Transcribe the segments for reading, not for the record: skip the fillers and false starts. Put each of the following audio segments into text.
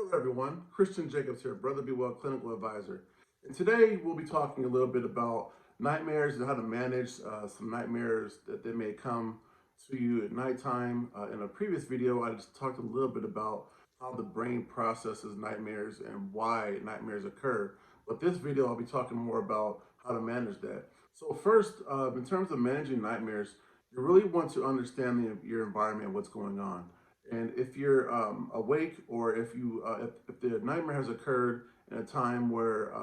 Hello everyone, Christian Jacobs here, Brother Be Well Clinical Advisor. And today we'll be talking a little bit about nightmares and how to manage some nightmares that they may come to you at nighttime. In a previous video, I just talked a little bit about how the brain processes nightmares and why nightmares occur. But this video, I'll be talking more about how to manage that. So first, in terms of managing nightmares, you really want to understand your environment and what's going on. And if you're awake, or if the nightmare has occurred in a time where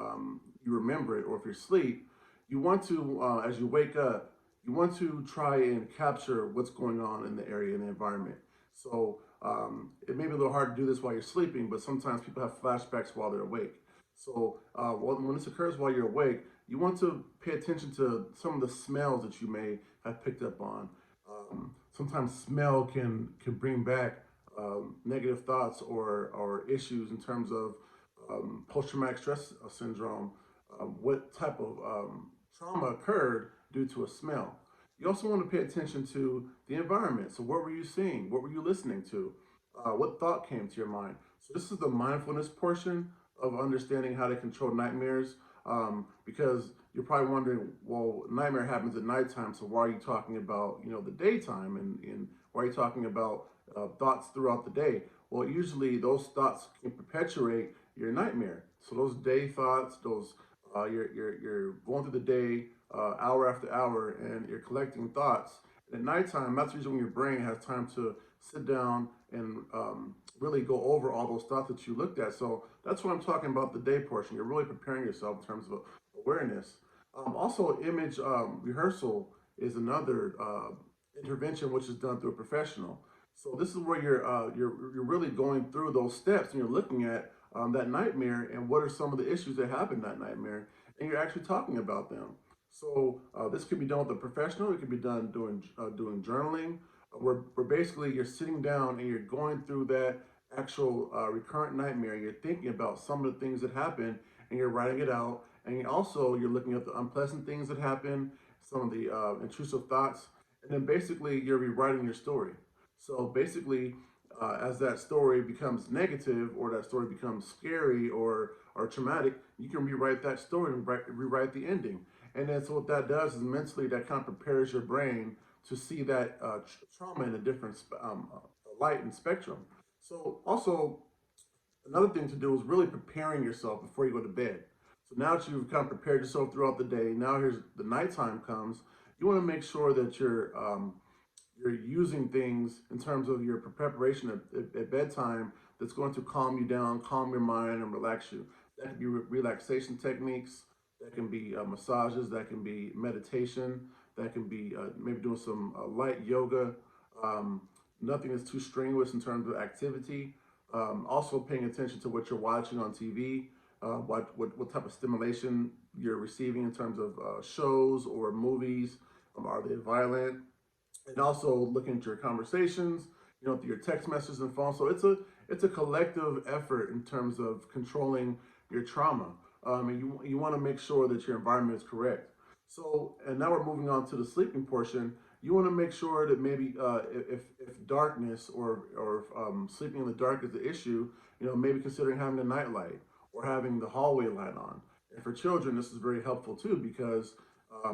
you remember it, or if you're asleep, you want to, as you wake up, you want to try and capture what's going on in the area and the environment. So it may be a little hard to do this while you're sleeping, but sometimes people have flashbacks while they're awake. So when this occurs while you're awake, you want to pay attention to some of the smells that you may have picked up on. Sometimes smell can bring back negative thoughts or issues in terms of post-traumatic stress syndrome. What type of trauma occurred due to a smell? You also want to pay attention to the environment. So what were you seeing? What were you listening to? What thought came to your mind? So this is the mindfulness portion of understanding how to control nightmares, because you're probably wondering, well, nightmare happens at nighttime, so why are you talking about, the daytime, and why are you talking about thoughts throughout the day? Well, usually those thoughts can perpetuate your nightmare. So those day thoughts, those you're going through the day, hour after hour, and you're collecting thoughts. And at nighttime, that's usually when your brain has time to sit down and really go over all those thoughts that you looked at. So that's what I'm talking about, the day portion. You're really preparing yourself in terms of awareness. Also, image rehearsal is another intervention which is done through a professional. So this is where you're really going through those steps, and you're looking at that nightmare and what are some of the issues that happen in that nightmare, and you're actually talking about them. So this could be done with a professional. It could be done doing journaling, where basically you're sitting down and you're going through that actual recurrent nightmare. You're thinking about some of the things that happen, and you're writing it out. And you're looking at the unpleasant things that happen, some of the intrusive thoughts, and then basically you're rewriting your story. So basically, as that story becomes negative, or that story becomes scary or traumatic, you can rewrite that story and rewrite the ending. And then so what that does is mentally that kind of prepares your brain to see that trauma in a different light and spectrum. So also another thing to do is really preparing yourself before you go to bed. So now that you've kind of prepared yourself throughout the day, now here's the nighttime comes. You want to make sure that you're using things in terms of your preparation at bedtime that's going to calm you down, calm your mind, and relax you. That can be relaxation techniques. That can be massages. That can be meditation. That can be maybe doing some light yoga. Nothing is too strenuous in terms of activity. Also paying attention to what you're watching on TV, what type of stimulation you're receiving in terms of shows or movies. Are they violent? And also looking at your conversations, through your text messages and phone. So it's a collective effort in terms of controlling your trauma. And you want to make sure that your environment is correct. So, and now we're moving on to the sleeping portion. You want to make sure that maybe if darkness or sleeping in the dark is the issue, maybe considering having a night light or having the hallway light on. And for children, this is very helpful too, because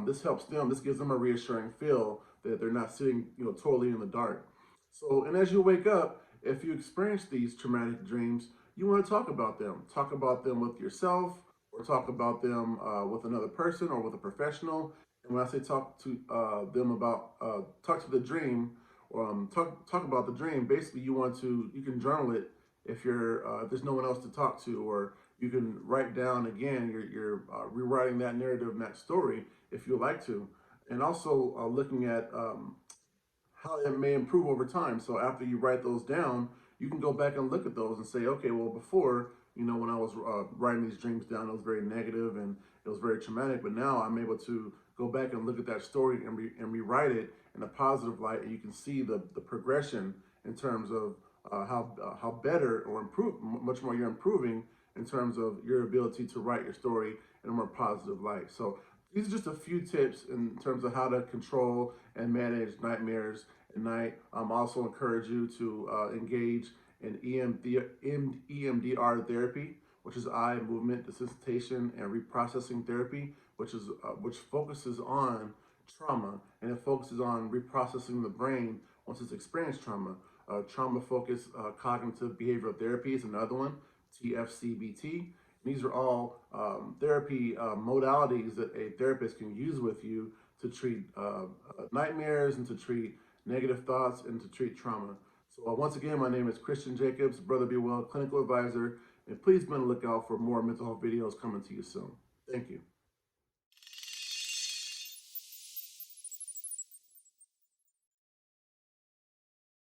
this helps them. This gives them a reassuring feel that they're not sitting, totally in the dark. So, and as you wake up, if you experience these traumatic dreams, you want to talk about them. Talk about them with yourself, or talk about them with another person or with a professional. And when I say talk to them about, talk to the dream, or talk about the dream, basically you can journal it if if there's no one else to talk to, or you can write down again, you're rewriting that narrative and that story if you like to. And also looking at how it may improve over time. So after you write those down, you can go back and look at those and say, okay, well, before, when I was writing these dreams down, it was very negative and it was very traumatic. But now I'm able to go back and look at that story and rewrite it in a positive light. And you can see the progression in terms of how better or much more you're improving in terms of your ability to write your story in a more positive light. So these are just a few tips in terms of how to control and manage nightmares at night. Also encourage you to engage and EMDR therapy, which is eye movement desensitization and reprocessing therapy, which focuses on trauma, and it focuses on reprocessing the brain once it's experienced trauma. Trauma-focused cognitive behavioral therapy is another one, TFCBT. These are all therapy modalities that a therapist can use with you to treat nightmares and to treat negative thoughts and to treat trauma. So once again, my name is Christian Jacobs, Brother Be Well Clinical Advisor, and please be on the lookout for more mental health videos coming to you soon. Thank you.